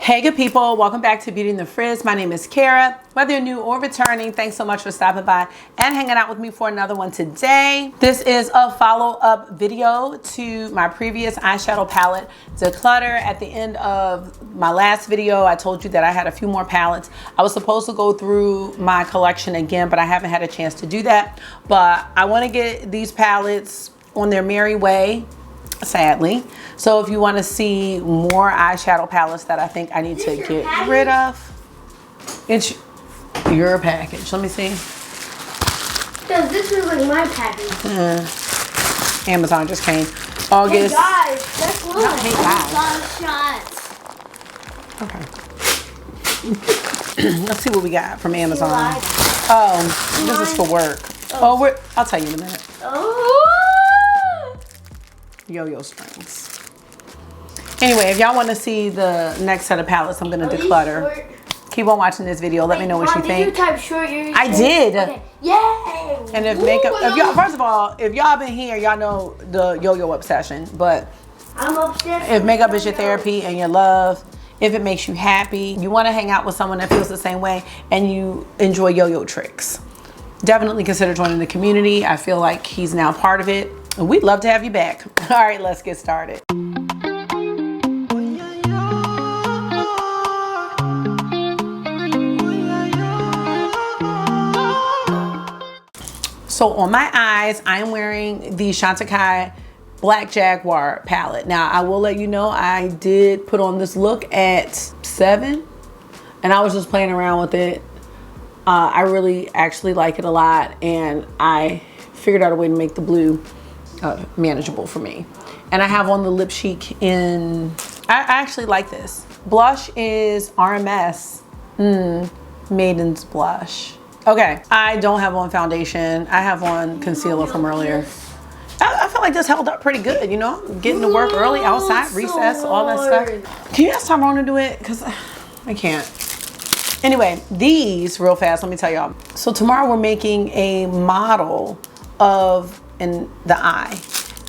Hey good people, welcome back to Beauty in the Frizz. My name is Cara. Whether you're new or returning, thanks so much for stopping by and hanging out with me for another one today. This is a follow-up video to my previous eyeshadow palette declutter. At the end of my last video, I told you that I had a few more palettes. I was supposed to go through my collection again, but I haven't had a chance to do that. But I want to get these palettes on their merry way, sadly. So if you want to see more eyeshadow palettes that I think I need to get rid of, it's your package. Let me see. Does this look like my package? Amazon just came. August. Hey guys, that's look. Hey guys. Shots. Okay. Let's see what we got from Amazon. Oh, this is for work. Oh, I'll tell you in a minute. Oh. Yo-yo strings. Anyway, if y'all want to see the next set of palettes I'm going to declutter, keep on watching this video. Let me know what you think. Did you type short? I did. Okay. Yay! And if makeup, if y'all, first of all, if y'all been here, y'all know the yo-yo obsession. But I'm obsessed. If makeup is your therapy and your love, if it makes you happy, you want to hang out with someone that feels the same way, and you enjoy yo-yo tricks, definitely consider joining the community. I feel like he's now part of it. We'd love to have you back. All right, let's get started. So on my eyes, I am wearing the Chantecaille Black Jaguar palette. Now, I will let you know, I did put on this look at 7, and I was just playing around with it. I really actually like it a lot, and I figured out a way to make the blue manageable for me. And I have on the Lip Chic in, I actually like this. Blush is RMS, Maiden's Blush. Okay, I don't have on foundation. I have on concealer from earlier. I feel like this held up pretty good, you know? Getting to work early, outside, recess, all that stuff. Can you ask Tyrone to do it? Because I can't. Anyway, these, real fast, let me tell y'all. So tomorrow we're making a model of the eye.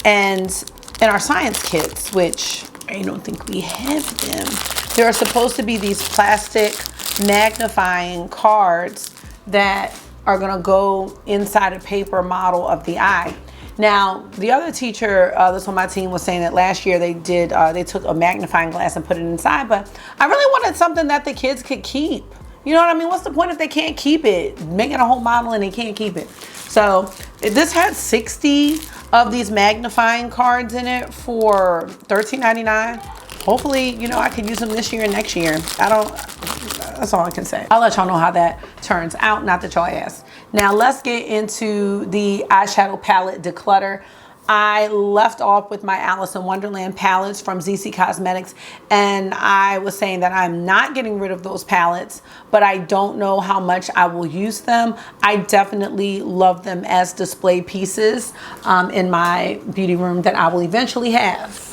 And in our science kits, which I don't think we have them, there are supposed to be these plastic magnifying cards that are gonna go inside a paper model of the eye. Now, the other teacher that's on my team was saying that last year they took a magnifying glass and put it inside, but I really wanted something that the kids could keep. You know what I mean? What's the point if they can't keep it? Making a whole model and they can't keep it. So this had 60 of these magnifying cards in it for $13.99. Hopefully, you know, I could use them this year and next year. That's all I can say. I'll let y'all know how that turns out, not that y'all asked. Now let's get into the eyeshadow palette declutter. I left off with my Alice in Wonderland palettes from ZC Cosmetics, and I was saying that I'm not getting rid of those palettes, but I don't know how much I will use them. I definitely love them as display pieces in my beauty room that I will eventually have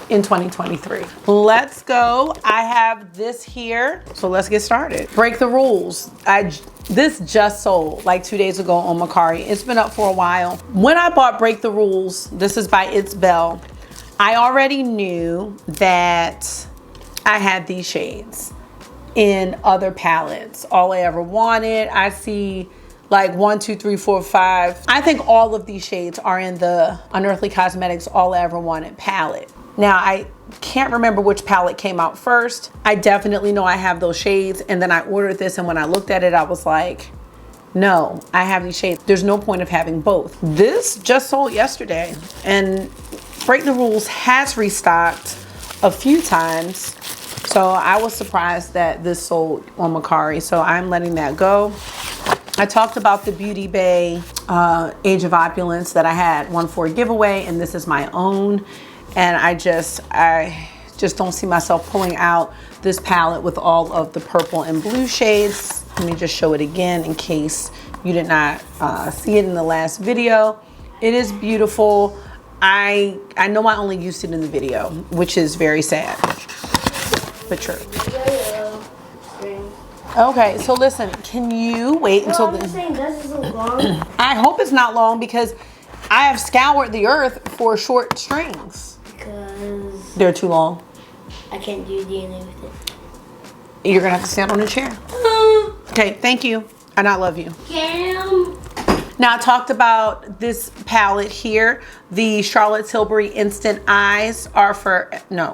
in 2023. Let's go. I have this here, so let's get started. Break the Rules. This just sold like 2 days ago on Mercari. It's been up for a while. When I bought Break the Rules, this is by It's Belle, I already knew that I had these shades in other palettes. All I ever wanted. I see like 1, 2, 3, 4, 5. I think all of these shades are in the Unearthly Cosmetics All I Ever Wanted palette. Now, I can't remember which palette came out first. I definitely know I have those shades, and then I ordered this, and when I looked at it, I was like, no, I have these shades. There's no point of having both. This just sold yesterday, and Break the Rules has restocked a few times, so I was surprised that this sold on Mercari, so I'm letting that go. I talked about the Beauty Bay Age of Opulence that I had one for a giveaway, and this is my own. And I just don't see myself pulling out this palette with all of the purple and blue shades. Let me just show it again in case you did not see it in the last video. It is beautiful. I know I only used it in the video, which is very sad, but true. Okay, so listen, can you wait until I'm just saying, this isn't long. I hope it's not long because I have scoured the earth for short strings. Because they're too long. I can't do DNA with it. You're gonna have to stand on a chair. Okay, thank you. And I love you. Now I talked about this palette here. The Charlotte Tilbury Instant Eyes are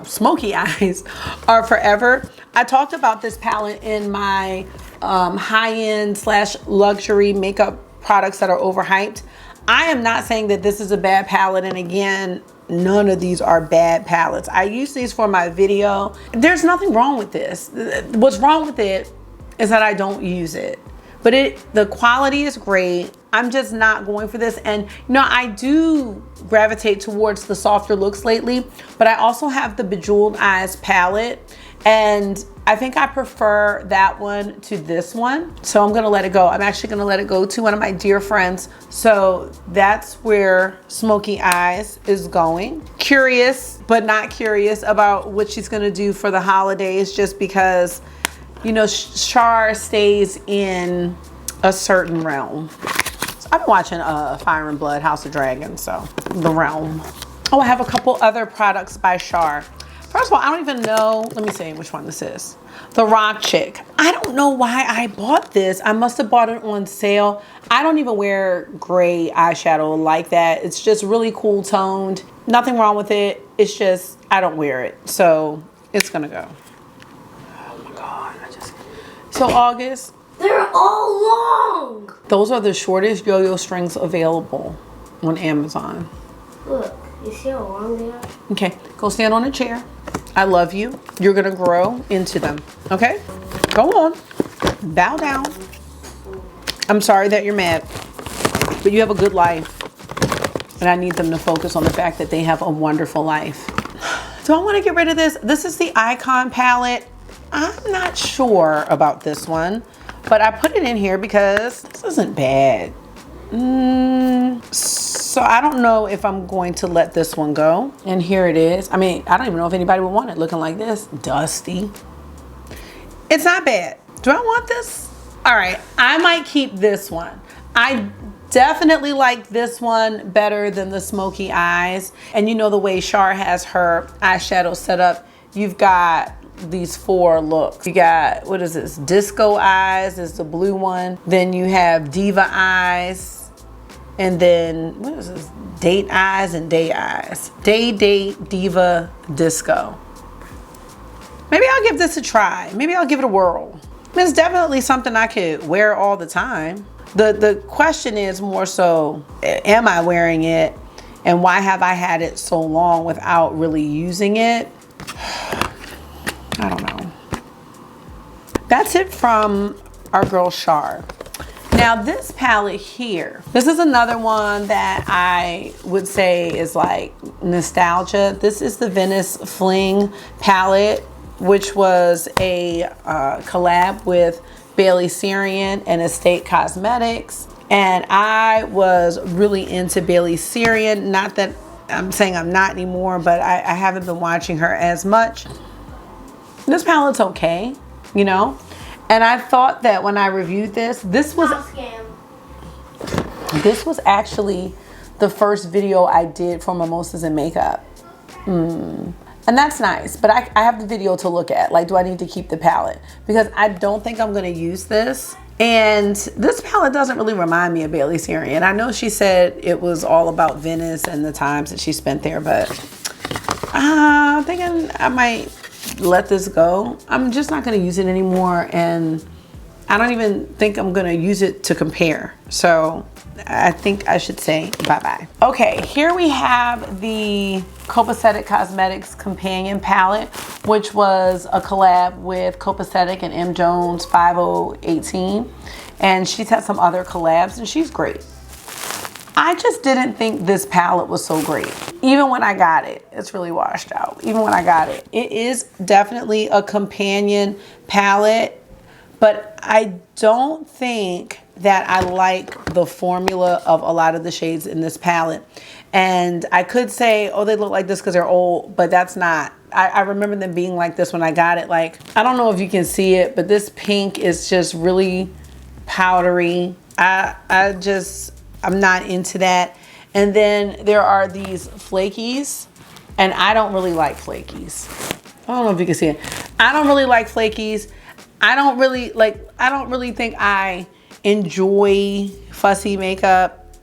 Smoky Eyes are forever. I talked about this palette in my high-end / luxury makeup products that are overhyped. I am not saying that this is a bad palette, and again, none of these are bad palettes. I use these for my video. There's nothing wrong with this. What's wrong with it is that I don't use it. But the quality is great. I'm just not going for this. And you know, I do gravitate towards the softer looks lately, but I also have the Bejeweled Eyes palette, and I think I prefer that one to this one. So I'm gonna let it go. I'm actually gonna let it go to one of my dear friends. So that's where Smoky Eyes is going. Curious, but not curious about what she's gonna do for the holidays, just because, you know, Char stays in a certain realm. So I've been watching Fire and Blood, House of Dragons, so the realm. Oh, I have a couple other products by Char. First of all, I don't even know, let me see which one this is. The Rock Chick. I don't know why I bought this. I must have bought it on sale. I don't even wear gray eyeshadow like that. It's just really cool toned. Nothing wrong with it. It's just, I don't wear it. So it's gonna go. Oh my God, So August. They're all long. Those are the shortest yo-yo strings available on Amazon. Look, you see how long they are? Okay, go stand on a chair. I love you. You're gonna grow into them, okay? Go on, bow down. I'm sorry that you're mad, but you have a good life. And I need them to focus on the fact that they have a wonderful life. Do I wanna get rid of this? This is the Icon palette. I'm not sure about this one, but I put it in here because this isn't bad. So I don't know if I'm going to let this one go. And here it is. I mean, I don't even know if anybody would want it looking like this. Dusty. It's not bad. Do I want this? All right, I might keep this one. I definitely like this one better than the Smoky Eyes. And you know the way Char has her eyeshadow set up, you've got these 4 looks. You got, what is this? Disco Eyes is the blue one. Then you have Diva Eyes. And then, what is this? Date Eyes and Day Eyes. Day, Date, Diva, Disco. Maybe I'll give this a try. Maybe I'll give it a whirl. It's definitely something I could wear all the time. The question is more so, am I wearing it? And why have I had it so long without really using it? I don't know. That's it from our girl Char. Now this palette here, this is another one that I would say is like nostalgia. This is the Venice Fling palette, which was a collab with Bailey Sarian and Estate Cosmetics. And I was really into Bailey Sarian. Not that I'm saying I'm not anymore, but I haven't been watching her as much. This palette's okay, you know? And I thought that when I reviewed this, this was actually the first video I did for Mimosas and Makeup. And that's nice, but I have the video to look at. Like, do I need to keep the palette? Because I don't think I'm gonna use this. And this palette doesn't really remind me of Bailey Sarian. I know she said it was all about Venice and the times that she spent there, but I'm thinking I might let this go. I'm just not going to use it anymore, and I don't even think I'm going to use it to compare. So I think I should say bye-bye. Okay, here we have the Copacetic Cosmetics Companion Palette, which was a collab with Copacetic and M. Jones 5018. And she's had some other collabs, and she's great. I just didn't think this palette was so great. Even when I got it, it's really washed out. Even when I got it. It is definitely a companion palette, but I don't think that I like the formula of a lot of the shades in this palette. And I could say, oh, they look like this because they're old, but that's not. I remember them being like this when I got it. Like, I don't know if you can see it, but this pink is just really powdery. I'm not into that. And then there are these flakies, and I don't really like flakies. I don't know if you can see it. I don't really like flakies. I don't really think I enjoy fussy makeup,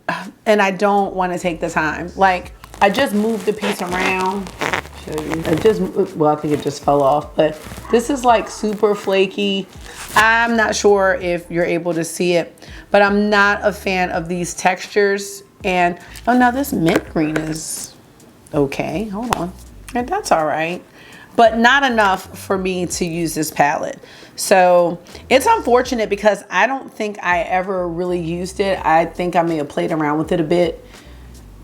and I don't want to take the time. Like, I just moved the piece around. Show you. I think it just fell off, but this is like super flaky. I'm not sure if you're able to see it, but I'm not a fan of these textures. And oh no, this mint green is okay. Hold on, and that's all right, but not enough for me to use this palette. So it's unfortunate because I don't think I ever really used it. I think I may have played around with it a bit,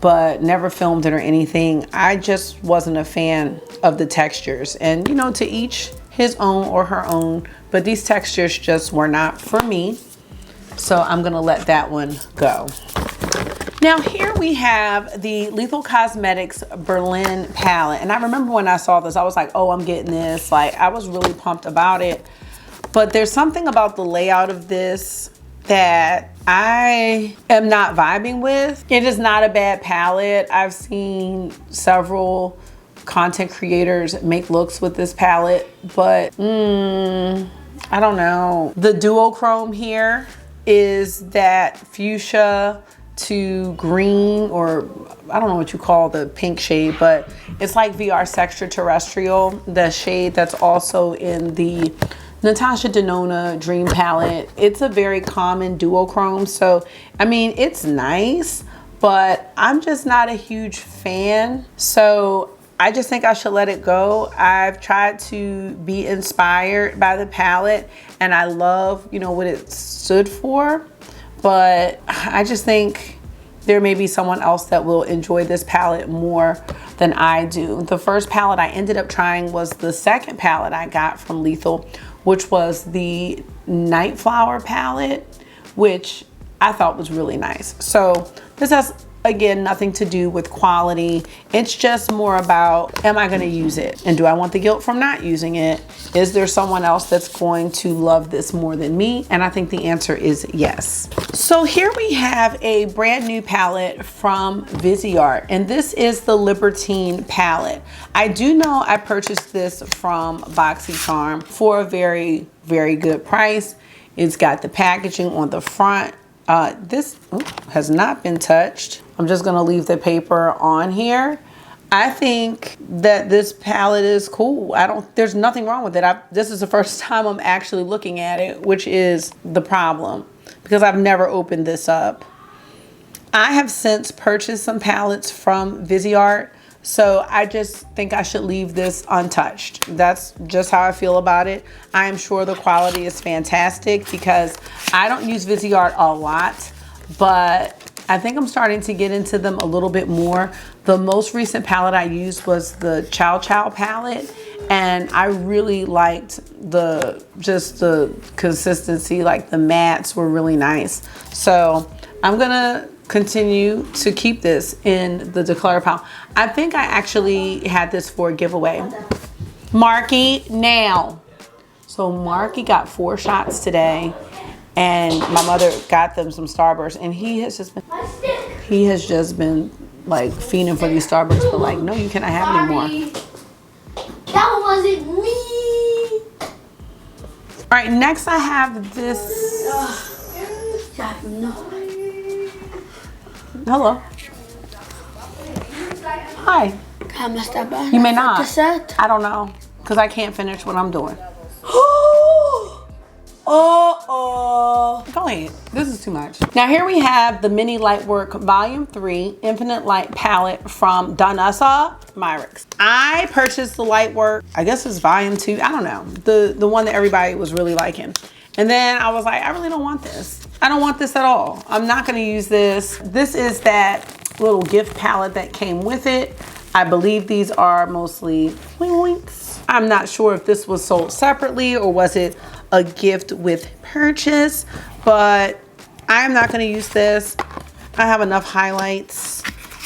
but never filmed it or anything. I just wasn't a fan of the textures, and you know, to each his own or her own, but these textures just were not for me. So I'm gonna let that one go. Now here we have the Lethal Cosmetics Berlin palette. And I remember when I saw this, I was like, oh, I'm getting this. Like, I was really pumped about it. But there's something about the layout of this that I am not vibing with. It is not a bad palette. I've seen several content creators make looks with this palette, but I don't know. The duochrome here is that fuchsia to green, or I don't know what you call the pink shade, but it's like VR Extraterrestrial, the shade that's also in the Natasha Denona Dream palette. It's a very common duochrome, so I mean, it's nice, but I'm just not a huge fan. So I just think I should let it go. I've tried to be inspired by the palette, and I love, you know, what it stood for. But I just think there may be someone else that will enjoy this palette more than I do. The first palette I ended up trying was the second palette I got from Lethal, which was the Night Flower palette, which I thought was really nice. So this has, again, nothing to do with quality. It's just more about, am I gonna use it? And do I want the guilt from not using it? Is there someone else that's going to love this more than me? And I think the answer is yes. So here we have a brand new palette from Viseart, and this is the Libertine palette. I do know I purchased this from BoxyCharm for a very, very good price. It's got the packaging on the front. This has not been touched. I'm just gonna leave the paper on here. I think that this palette is cool. There's nothing wrong with it. This is the first time I'm actually looking at it, which is the problem, because I've never opened this up. I have since purchased some palettes from Viseart, so I just think I should leave this untouched. That's just how I feel about it. I am sure the quality is fantastic because I don't use Viseart a lot, but I think I'm starting to get into them a little bit more. The most recent palette I used was the Chow Chow palette, and I really liked just the consistency. Like, the mattes were really nice. So I'm gonna continue to keep this in the Declutter pile. I think I actually had this for a giveaway. Marky now. So Marky got 4 shots today, and my mother got them some Starburst, and he has just been like fiending for these Starburst, but like, no, you cannot have any more. That wasn't me. All right, next I have this. Hello. Hi. Can I mess that back? You may not. Cassette? I don't know, because I can't finish what I'm doing. Go ahead. This is too much. Now here we have the Mini Lightwork Volume 3 Infinite Light Palette from Danessa Myrix. I purchased the Lightwork, I guess it's Volume 2, I don't know, the one that everybody was really liking. And then I was like, I really don't want this. I don't want this at all. I'm not gonna use this. This is that little gift palette that came with it. I believe these are mostly winks. I'm not sure if this was sold separately or was it a gift with purchase, but I am not gonna use this. I have enough highlights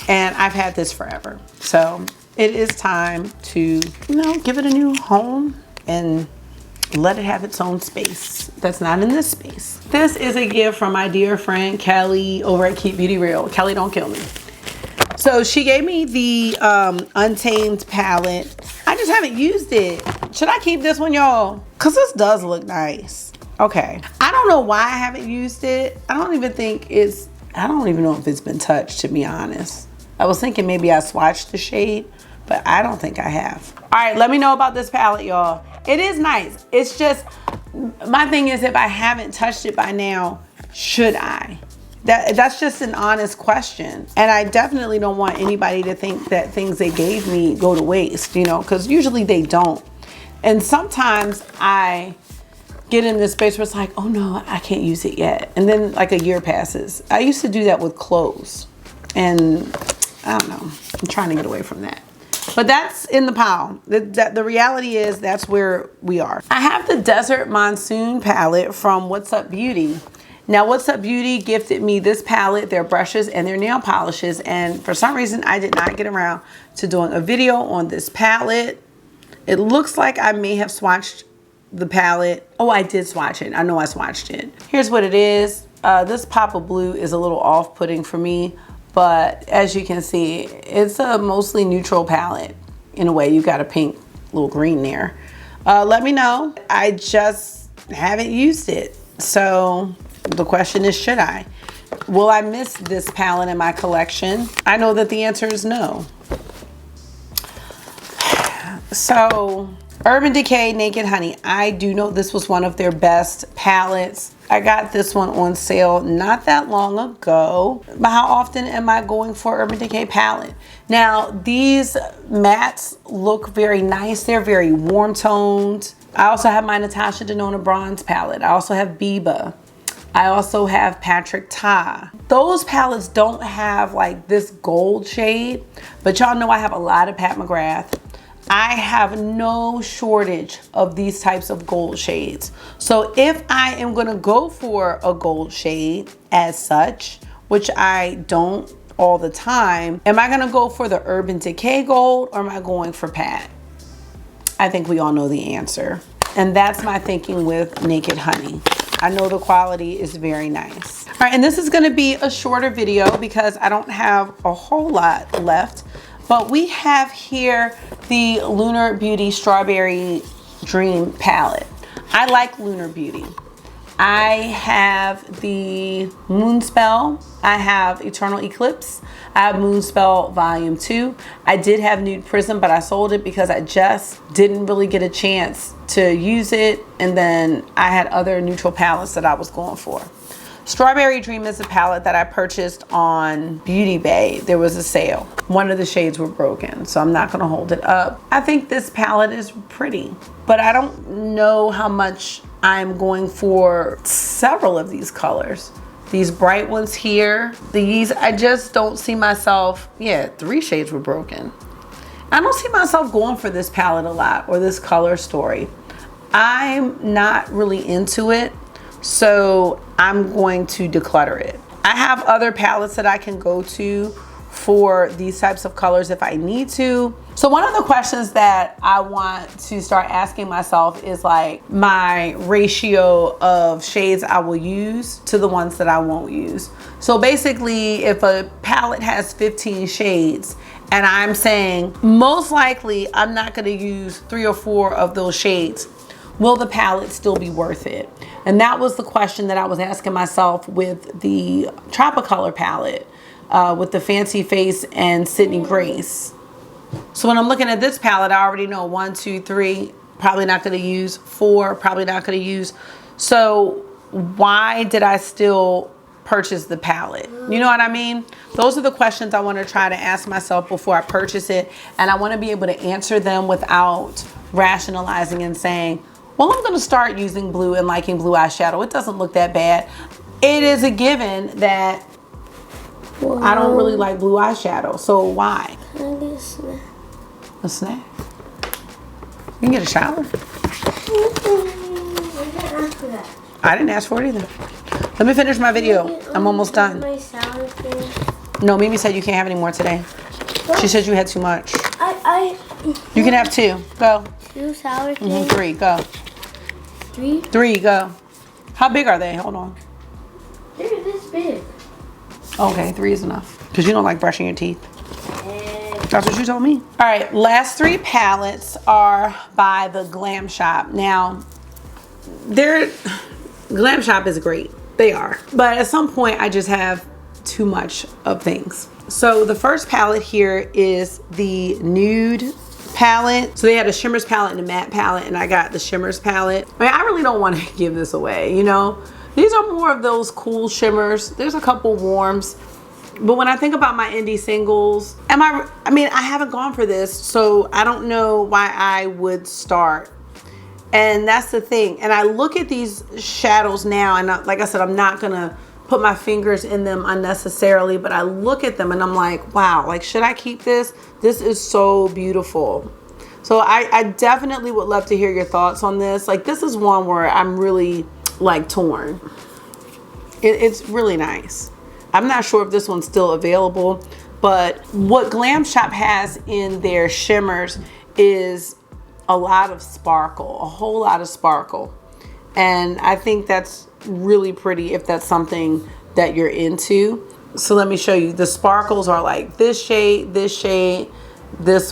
and I've had this forever. So it is time to, you know, give it a new home and let it have its own space that's not in this space. This is a gift from my dear friend Kelly over at Keep Beauty Real. Kelly, don't kill me. So she gave me the Untamed palette. I just haven't used it. Should I keep this one, y'all? Because this does look nice. Okay. I don't know why I haven't used it. I don't even know if it's been touched, to be honest. I was thinking maybe I swatched the shade, but I don't think I have. All right, let me know about this palette, y'all. It is nice. It's just, my thing is, if I haven't touched it by now, should I? That's just an honest question. And I definitely don't want anybody to think that things they gave me go to waste, you know, because usually they don't. And sometimes I get in this space where it's like, oh no, I can't use it yet. And then like a year passes. I used to do that with clothes. And I don't know, I'm trying to get away from that. But that's in the pile. The reality is that's where we are. I have the Desert Monsoon palette from What's Up Beauty. Now, What's Up Beauty gifted me this palette, their brushes, and their nail polishes. And for some reason, I did not get around to doing a video on this palette. It looks like I may have swatched the palette. Oh, I did swatch it. I know I swatched it. Here's what it is. This pop of blue is a little off-putting for me. But as you can see, it's a mostly neutral palette. In a way, you got a pink, little green there. Let me know. I just haven't used it. So the question is, should I? Will I miss this palette in my collection? I know that the answer is no. So Urban Decay Naked Honey. I do know this was one of their best palettes. I got this one on sale not that long ago. But how often am I going for Urban Decay palette? Now, these mattes look very nice. They're very warm toned. I also have my Natasha Denona Bronze palette. I also have Biba. I also have Patrick Ta. Those palettes don't have like this gold shade, but y'all know I have a lot of Pat McGrath. I have no shortage of these types of gold shades. So if I am gonna go for a gold shade as such, which I don't all the time, am I gonna go for the Urban Decay gold or am I going for Pat? I think we all know the answer. And that's my thinking with Naked Honey. I know the quality is very nice. All right, and this is gonna be a shorter video because I don't have a whole lot left. But we have here the Lunar Beauty Strawberry Dream palette. I like Lunar Beauty. I have the Moonspell. I have Eternal Eclipse. I have Moonspell Volume 2. I did have Nude Prism, but I sold it because I just didn't really get a chance to use it. And then I had other neutral palettes that I was going for. Strawberry Dream is a palette that I purchased on Beauty Bay. There was a sale. One of the shades were broken, so I'm not gonna hold it up. I think this palette is pretty, but I don't know how much I'm going for several of these colors. These bright ones here, these, I just don't see myself, yeah, 3 shades were broken. I don't see myself going for this palette a lot or this color story. I'm not really into it. So I'm going to declutter it. I have other palettes that I can go to for these types of colors if I need to. So one of the questions that I want to start asking myself is like my ratio of shades I will use to the ones that I won't use. So basically, if a palette has 15 shades and I'm saying most likely I'm not going to use 3 or 4 of those shades, will the palette still be worth it? And that was the question that I was asking myself with the Tropicolor palette, with the Fancy Face and Sydney Grace. So when I'm looking at this palette, I already know 1, 2, 3, probably not gonna use, 4, probably not gonna use. So why did I still purchase the palette? You know what I mean? Those are the questions I wanna try to ask myself before I purchase it. And I wanna be able to answer them without rationalizing and saying, well, I'm gonna start using blue and liking blue eyeshadow. It doesn't look that bad. It is a given that I don't really like blue eyeshadow, so why? Can I get a snack? A snack? You can get a shower. I didn't ask for it either. Let me finish my video. I'm almost done. My salad thing? No, Mimi said you can't have any more today. What? She said you had too much. You can have 2. Go. 2 sour things? 3. Go. 3? 3. Go. How big are they? Hold on. They're this big. Okay, 3 is enough. Because you don't like brushing your teeth. That's what you told me. All right, last 3 palettes are by the Glam Shop. Now, Glam Shop is great. They are. But at some point, I just have too much of things. So the first palette here is the Nude palette. So they had a Shimmers palette and a Matte palette, and I got the Shimmers palette. I mean, I really don't want to give this away, you know? These are more of those cool shimmers. There's a couple warms. But when I think about my indie singles, I mean, I haven't gone for this, so I don't know why I would start. And that's the thing. And I look at these shadows now, and like I said, I'm not gonna put my fingers in them unnecessarily, but I look at them and I'm like, wow, like, should I keep this? This is so beautiful. So I definitely would love to hear your thoughts on this. Like, this is one where I'm really like torn. It's really nice. I'm not sure if this one's still available, but what Glam Shop has in their shimmers is a lot of sparkle, a whole lot of sparkle. And I think that's really pretty if that's something that you're into. So let me show you. The sparkles are like this shade, this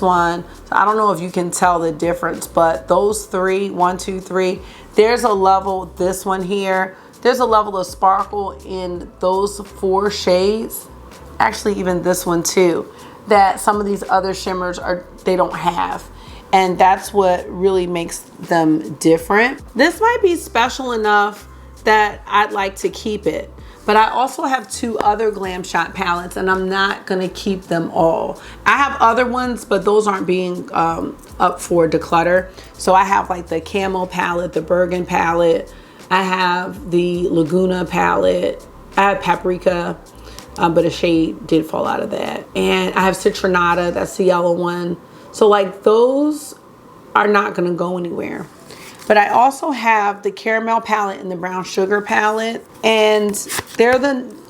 one. So I don't know if you can tell the difference, but those 3, 1, 2, 3, there's a level, this one here, there's a level of sparkle in those 4 shades. Actually, even this one too, that some of these other shimmers they don't have. And that's what really makes them different. This might be special enough that I'd like to keep it. But I also have 2 other Glam Shop palettes, and I'm not gonna keep them all. I have other ones, but those aren't being up for declutter. So I have like the Camo palette, the Bergen palette, I have the Laguna palette, I have Paprika, but a shade did fall out of that. And I have Citronata, that's the yellow one. So like those are not gonna go anywhere. But I also have the Caramel palette and the Brown Sugar palette. And they're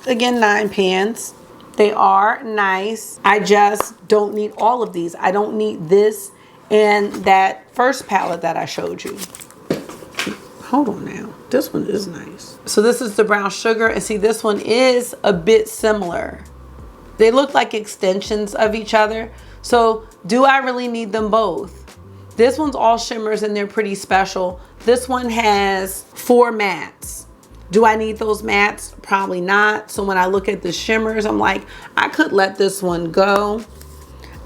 again, 9 pans. They are nice. I just don't need all of these. I don't need this and that first palette that I showed you. Hold on now. This one is nice. So this is the Brown Sugar. And see, this one is a bit similar. They look like extensions of each other. So do I really need them both? This one's all shimmers and they're pretty special. This one has 4 mattes. Do I need those mattes? Probably not. So when I look at the shimmers, I'm like, I could let this one go.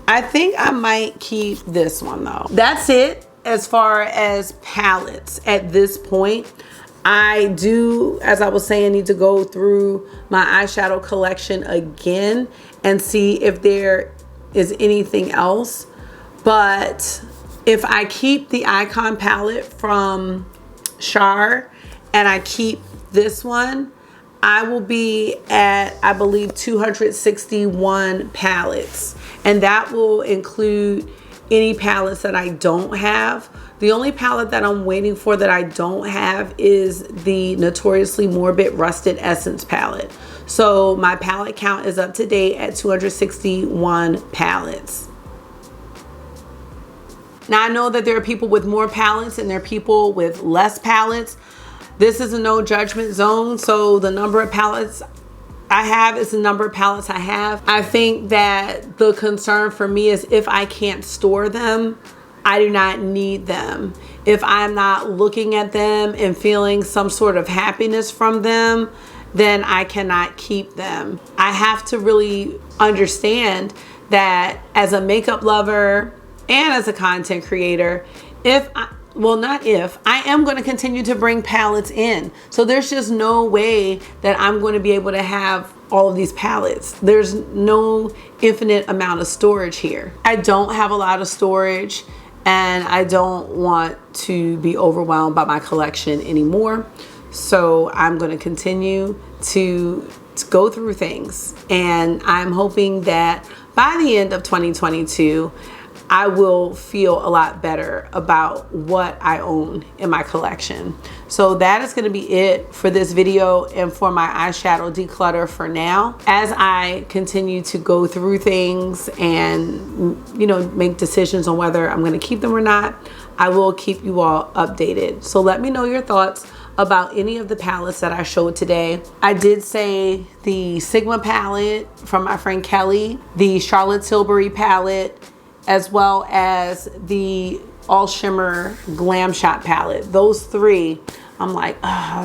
I think I might keep this one though. That's it as far as palettes at this point. I do, as I was saying, need to go through my eyeshadow collection again and see if there is anything else. But if I keep the Icon palette from Char and I keep this one, I will be at, I believe, 261 palettes. And that will include any palettes that I don't have. The only palette that I'm waiting for that I don't have is the Notoriously Morbid Rusted Essence palette. So my palette count is up to date at 261 palettes. Now I know that there are people with more palettes and there are people with less palettes. This is a no judgment zone. So the number of palettes I have is the number of palettes I have. I think that the concern for me is if I can't store them, I do not need them. If I'm not looking at them and feeling some sort of happiness from them, then I cannot keep them. I have to really understand that as a makeup lover and as a content creator, I am going to continue to bring palettes in. So there's just no way that I'm going to be able to have all of these palettes. There's no infinite amount of storage here. I don't have a lot of storage and I don't want to be overwhelmed by my collection anymore. So I'm going to continue to go through things. And I'm hoping that by the end of 2022, I will feel a lot better about what I own in my collection. So that is going to be it for this video and for my eyeshadow declutter for now. As I continue to go through things and, you know, make decisions on whether I'm going to keep them or not, I will keep you all updated. So let me know your thoughts about any of the palettes that I showed today. I did say the Sigma palette from my friend Kelly, the Charlotte Tilbury palette, as well as the All Shimmer Glam Shop palette. Those three, I'm like,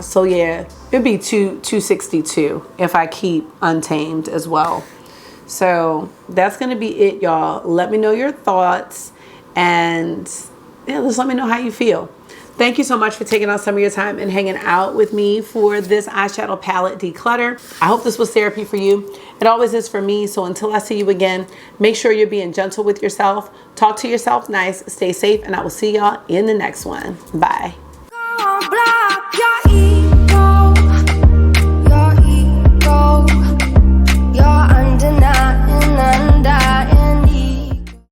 so yeah, it'd be $262 if I keep Untamed as well. So that's gonna be it, y'all. Let me know your thoughts, and yeah, just let me know how you feel. Thank you so much for taking out some of your time and hanging out with me for this eyeshadow palette declutter. I hope this was therapy for you. It always is for me. So until I see you again, make sure you're being gentle with yourself. Talk to yourself nice, stay safe, and I will see y'all in the next one. Bye.